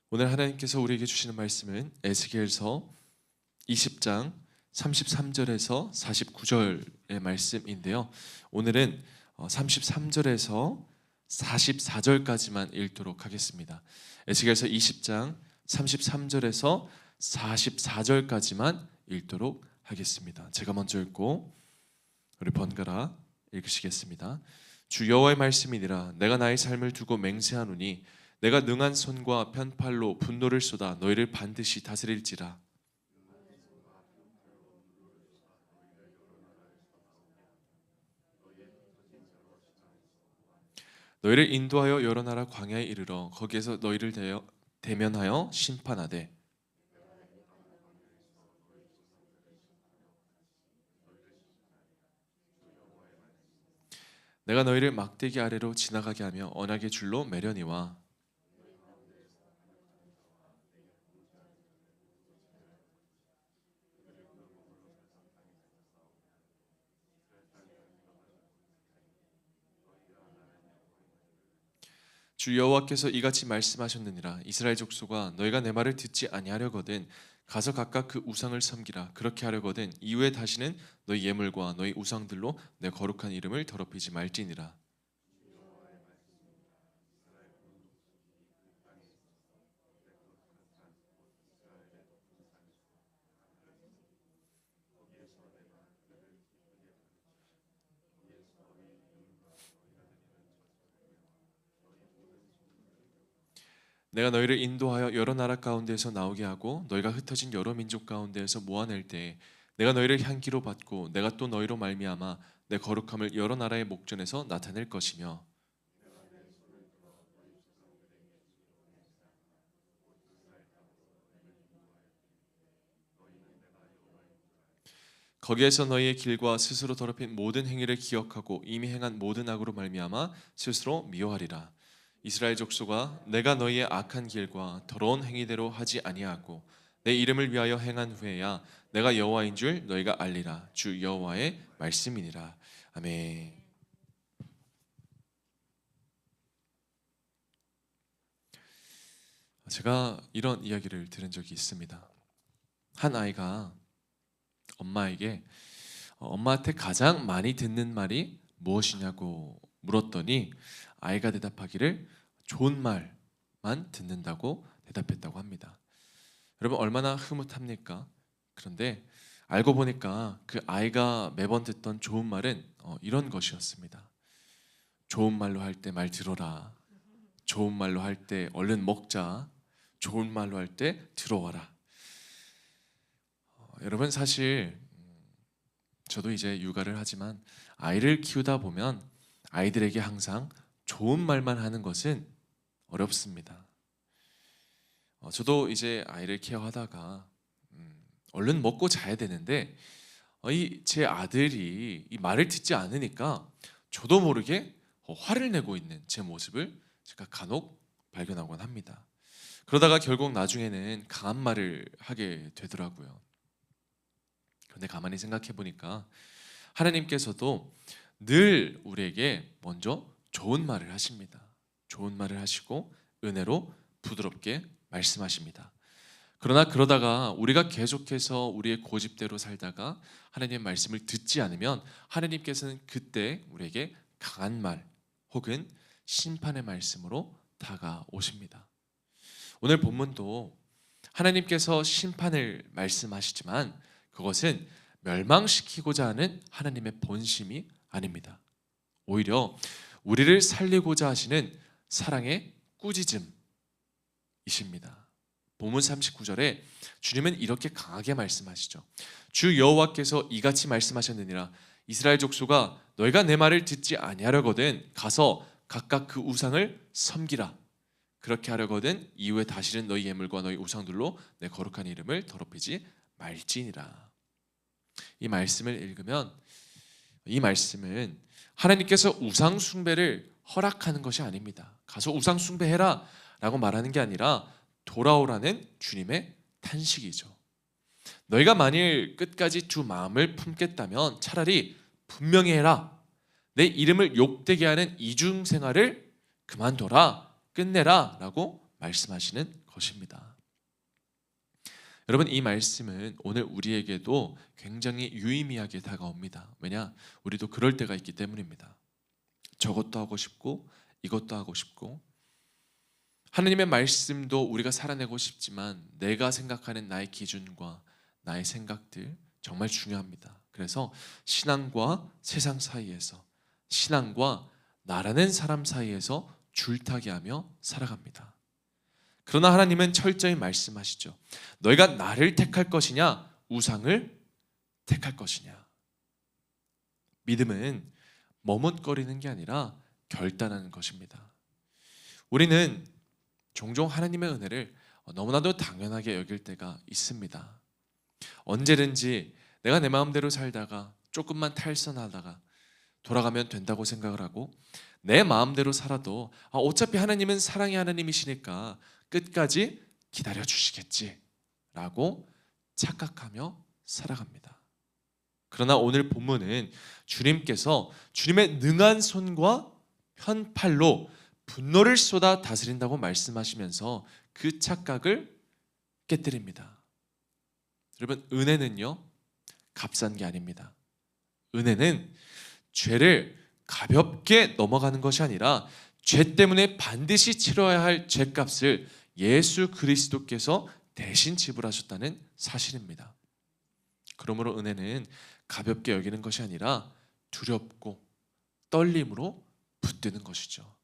오늘 하나님께서 우리에게 주시는 말씀은 에스겔서 20장 33절에서 49절의 말씀인데요. 오늘은 33절에서 44절까지만 읽도록 하겠습니다. 에스겔서 20장 33절에서 44절까지만 읽도록 하겠습니다. 제가 먼저 읽고 우리 번갈아 읽으시겠습니다. 주 여호와의 말씀이니라. 내가 나의 삶을 두고 맹세하노니 내가 능한 손과 편팔로 분노를 쏟아 너희를 반드시 다스릴지라. 너희를 인도하여 여러 나라 광야에 이르러 거기에서 너희를 대면하여 심판하되 내가 너희를 막대기 아래로 지나가게 하며 언약의 줄로 매려니와 주 여호와께서 이같이 말씀하셨느니라. 이스라엘 족속아, 너희가 내 말을 듣지 아니하려거든 가서 각각 그 우상을 섬기라. 그렇게 하려거든 이후에 다시는 너희 예물과 너희 우상들로 내 거룩한 이름을 더럽히지 말지니라. 내가 너희를 인도하여 여러 나라 가운데에서 나오게 하고 너희가 흩어진 여러 민족 가운데에서 모아낼 때에 내가 너희를 향기로 받고 내가 또 너희로 말미암아 내 거룩함을 여러 나라의 목전에서 나타낼 것이며 거기에서 너희의 길과 스스로 더럽힌 모든 행위를 기억하고 이미 행한 모든 악으로 말미암아 스스로 미워하리라. 이스라엘 족속아, 내가 너희의 악한 길과 더러운 행위대로 하지 아니하고 내 이름을 위하여 행한 후에야 내가 여호와인 줄 너희가 알리라. 주 여호와의 말씀이니라. 아멘. 제가 이런 이야기를 들은 적이 있습니다. 한 아이가 엄마에게 엄마한테 가장 많이 듣는 말이 무엇이냐고 물었더니 아이가 대답하기를 좋은 말만 듣는다고 대답했다고 합니다. 여러분 얼마나 흐뭇합니까? 그런데 알고 보니까 그 아이가 매번 듣던 좋은 말은 이런 것이었습니다. 좋은 말로 할 때 말 들어라. 좋은 말로 할 때 얼른 먹자. 좋은 말로 할 때 들어와라. 여러분 사실 저도 이제 육아를 하지만 아이를 키우다 보면 아이들에게 항상 좋은 말만 하는 것은 어렵습니다. 저도 이제 아이를 케어하다가 얼른 먹고 자야 되는데 제 아들이 이 말을 듣지 않으니까 저도 모르게 화를 내고 있는 제 모습을 제가 간혹 발견하곤 합니다. 그러다가 결국 나중에는 강한 말을 하게 되더라고요. 그런데 가만히 생각해 보니까 하나님께서도 늘 우리에게 먼저 좋은 말을 하십니다. 좋은 말을 하시고 은혜로 부드럽게 말씀하십니다. 그러나 그러다가 우리가 계속해서 우리의 고집대로 살다가 하나님의 말씀을 듣지 않으면 하나님께서는 그때 우리에게 강한 말 혹은 심판의 말씀으로 다가오십니다. 오늘 본문도 하나님께서 심판을 말씀하시지만 그것은 멸망시키고자 하는 하나님의 본심이 아닙니다. 오히려 우리를 살리고자 하시는 사랑의 꾸짖음이십니다. 본문 39절에 주님은 이렇게 강하게 말씀하시죠. 주 여호와께서 이같이 말씀하셨느니라. 이스라엘 족속아, 너희가 내 말을 듣지 아니하려거든 가서 각각 그 우상을 섬기라. 그렇게 하려거든 이후에 다시는 너희 예물과 너희 우상들로 내 거룩한 이름을 더럽히지 말지니라. 이 말씀을 읽으면 이 말씀은 하나님께서 우상 숭배를 허락하는 것이 아닙니다. 가서 우상 숭배해라 라고 말하는 게 아니라 돌아오라는 주님의 탄식이죠. 너희가 만일 끝까지 두 마음을 품겠다면 차라리 분명히 해라. 내 이름을 욕되게 하는 이중생활을 그만둬라, 끝내라 라고 말씀하시는 것입니다. 여러분, 이 말씀은 오늘 우리에게도 굉장히 유의미하게 다가옵니다. 왜냐? 우리도 그럴 때가 있기 때문입니다. 저것도 하고 싶고 이것도 하고 싶고, 하나님의 말씀도 우리가 살아내고 싶지만 내가 생각하는 나의 기준과 나의 생각들 정말 중요합니다. 그래서 신앙과 세상 사이에서, 신앙과 나라는 사람 사이에서 줄타기 하며 살아갑니다. 그러나 하나님은 철저히 말씀하시죠. 너희가 나를 택할 것이냐, 우상을 택할 것이냐. 믿음은 머뭇거리는 게 아니라 결단하는 것입니다. 우리는 종종 하나님의 은혜를 너무나도 당연하게 여길 때가 있습니다. 언제든지 내가 내 마음대로 살다가 조금만 탈선하다가 돌아가면 된다고 생각을 하고, 내 마음대로 살아도 어차피 하나님은 사랑의 하나님이시니까 끝까지 기다려 주시겠지 라고 착각하며 살아갑니다. 그러나 오늘 본문은 주님께서 주님의 능한 손과 편팔로 분노를 쏟아 다스린다고 말씀하시면서 그 착각을 깨뜨립니다. 여러분, 은혜는요, 값싼 게 아닙니다. 은혜는 죄를 가볍게 넘어가는 것이 아니라 죄 때문에 반드시 치러야 할 죄값을 예수 그리스도께서 대신 지불하셨다는 사실입니다. 그러므로 은혜는 가볍게 여기는 것이 아니라 두렵고 떨림으로 붙드는 것이죠.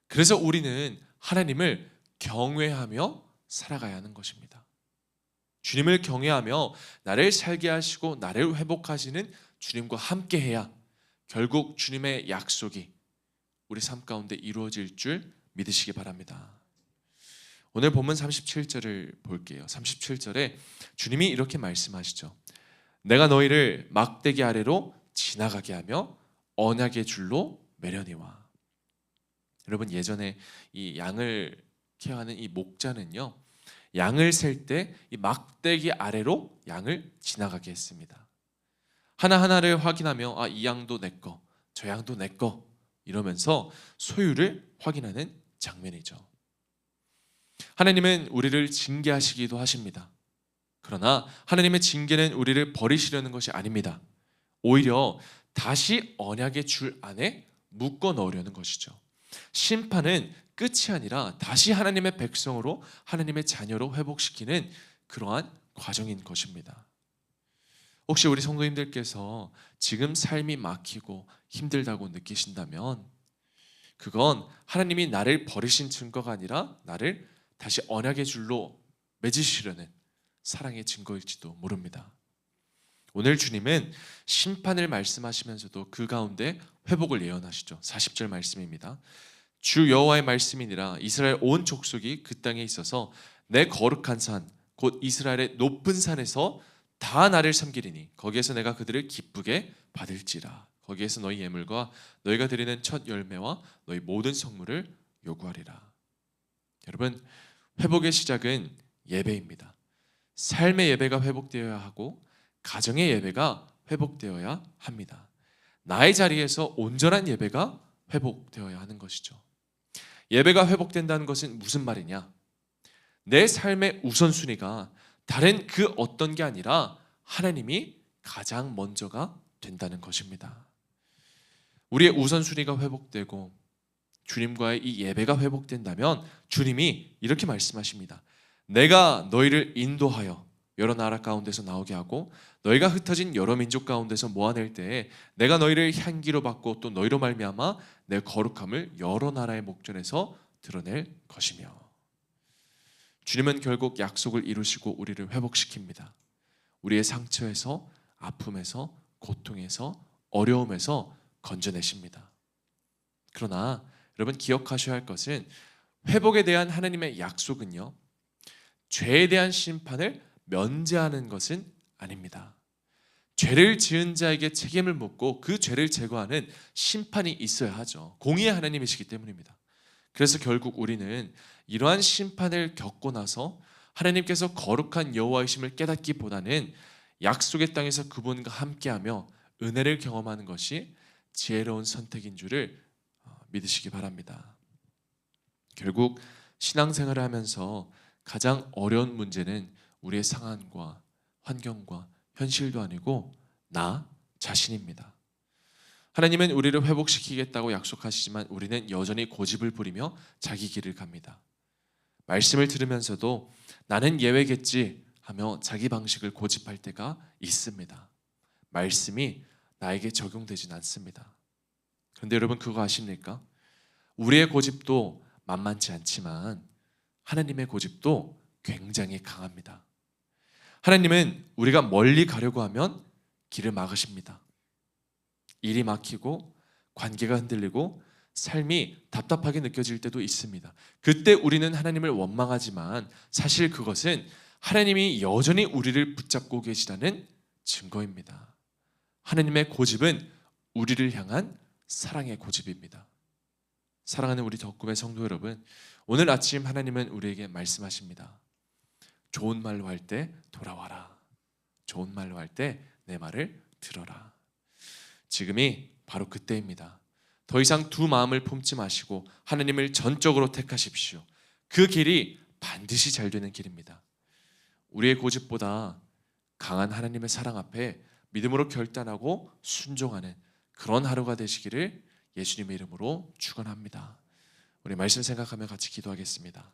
그래서 우리는 하나님을 경외하며 살아가야 하는 것입니다. 주님을 경외하며 나를 살게 하시고 나를 회복하시는 주님과 함께해야 결국 주님의 약속이 우리 삶 가운데 이루어질 줄 믿으시기 바랍니다. 오늘 본문 37절을 볼게요. 37절에 주님이 이렇게 말씀하시죠. 내가 너희를 막대기 아래로 지나가게 하며 언약의 줄로 매려니와. 여러분, 예전에 이 양을 케어하는 이 목자는요, 양을 셀 때 이 막대기 아래로 양을 지나가게 했습니다. 하나하나를 확인하며 이 양도 내 거, 저 양도 내 거 이러면서 소유를 확인하는 장면이죠. 하나님은 우리를 징계하시기도 하십니다. 그러나 하나님의 징계는 우리를 버리시려는 것이 아닙니다. 오히려 다시 언약의 줄 안에 묶어 넣으려는 것이죠. 심판은 끝이 아니라 다시 하나님의 백성으로, 하나님의 자녀로 회복시키는 그러한 과정인 것입니다. 혹시 우리 성도님들께서 지금 삶이 막히고 힘들다고 느끼신다면 그건 하나님이 나를 버리신 증거가 아니라 나를 다시 언약의 줄로 맺으시려는 사랑의 증거일지도 모릅니다. 오늘 주님은 심판을 말씀하시면서도 그 가운데 회복을 예언하시죠. 40절 말씀입니다. 주 여호와의 말씀이니라 이스라엘 온 족속이 그 땅에 있어서 내 거룩한 산 곧 이스라엘의 높은 산에서 다 나를 섬기리니 거기에서 내가 그들을 기쁘게 받을지라. 거기에서 너희 예물과 너희가 드리는 첫 열매와 너희 모든 성물을 요구하리라. 여러분, 회복의 시작은 예배입니다. 삶의 예배가 회복되어야 하고 가정의 예배가 회복되어야 합니다. 나의 자리에서 온전한 예배가 회복되어야 하는 것이죠. 예배가 회복된다는 것은 무슨 말이냐? 내 삶의 우선순위가 다른 그 어떤 게 아니라 하나님이 가장 먼저가 된다는 것입니다. 우리의 우선순위가 회복되고 주님과의 이 예배가 회복된다면 주님이 이렇게 말씀하십니다. 내가 너희를 인도하여 여러 나라 가운데서 나오게 하고 너희가 흩어진 여러 민족 가운데서 모아낼 때에 내가 너희를 향기로 받고 또 너희로 말미암아 내 거룩함을 여러 나라의 목전에서 드러낼 것이며. 주님은 결국 약속을 이루시고 우리를 회복시킵니다. 우리의 상처에서, 아픔에서, 고통에서, 어려움에서 건져내십니다. 그러나 여러분, 기억하셔야 할 것은 회복에 대한 하나님의 약속은요, 죄에 대한 심판을 면제하는 것은 아닙니다. 죄를 지은 자에게 책임을 묻고 그 죄를 제거하는 심판이 있어야 하죠. 공의의 하나님이시기 때문입니다. 그래서 결국 우리는 이러한 심판을 겪고 나서 하나님께서 거룩한 여호와이심을 깨닫기보다는 약속의 땅에서 그분과 함께하며 은혜를 경험하는 것이 지혜로운 선택인 줄을 믿으시기 바랍니다. 결국 신앙생활을 하면서 가장 어려운 문제는 우리의 상황과 환경과 현실도 아니고 나 자신입니다. 하나님은 우리를 회복시키겠다고 약속하시지만 우리는 여전히 고집을 부리며 자기 길을 갑니다. 말씀을 들으면서도 나는 예외겠지 하며 자기 방식을 고집할 때가 있습니다. 말씀이 나에게 적용되진 않습니다. 그런데 여러분 그거 아십니까? 우리의 고집도 만만치 않지만 하나님의 고집도 굉장히 강합니다. 하나님은 우리가 멀리 가려고 하면 길을 막으십니다. 일이 막히고 관계가 흔들리고 삶이 답답하게 느껴질 때도 있습니다. 그때 우리는 하나님을 원망하지만 사실 그것은 하나님이 여전히 우리를 붙잡고 계시다는 증거입니다. 하나님의 고집은 우리를 향한 사랑의 고집입니다. 사랑하는 우리 덕금의 성도 여러분, 오늘 아침 하나님은 우리에게 말씀하십니다. 좋은 말로 할 때 돌아와라. 좋은 말로 할 때 내 말을 들어라. 지금이 바로 그때입니다. 더 이상 두 마음을 품지 마시고 하나님을 전적으로 택하십시오. 그 길이 반드시 잘 되는 길입니다. 우리의 고집보다 강한 하나님의 사랑 앞에 믿음으로 결단하고 순종하는 그런 하루가 되시기를 예수님의 이름으로 축원합니다. 우리 말씀 생각하며 같이 기도하겠습니다.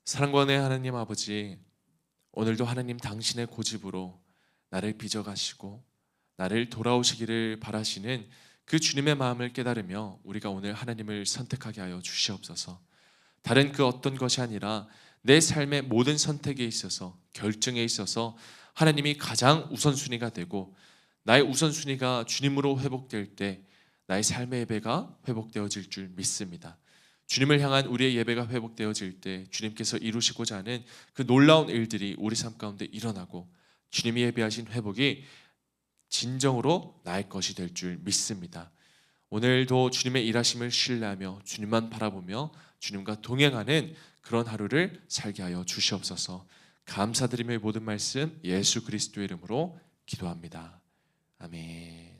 사랑과 은혜의 하나님 아버지, 오늘도 하나님 당신의 고집으로 나를 빚어가시고 나를 돌아오시기를 바라시는 그 주님의 마음을 깨달으며 우리가 오늘 하나님을 선택하게 하여 주시옵소서. 다른 그 어떤 것이 아니라 내 삶의 모든 선택에 있어서, 결정에 있어서 하나님이 가장 우선순위가 되고 나의 우선순위가 주님으로 회복될 때 나의 삶의 예배가 회복되어질 줄 믿습니다. 주님을 향한 우리의 예배가 회복되어질 때 주님께서 이루시고자 하는 그 놀라운 일들이 우리 삶 가운데 일어나고 주님이 예배하신 회복이 진정으로 나의 것이 될 줄 믿습니다. 오늘도 주님의 일하심을 신뢰하며 주님만 바라보며 주님과 동행하는 그런 하루를 살게 하여 주시옵소서. 감사드리며 모든 말씀 예수 그리스도의 이름으로 기도합니다. 아멘.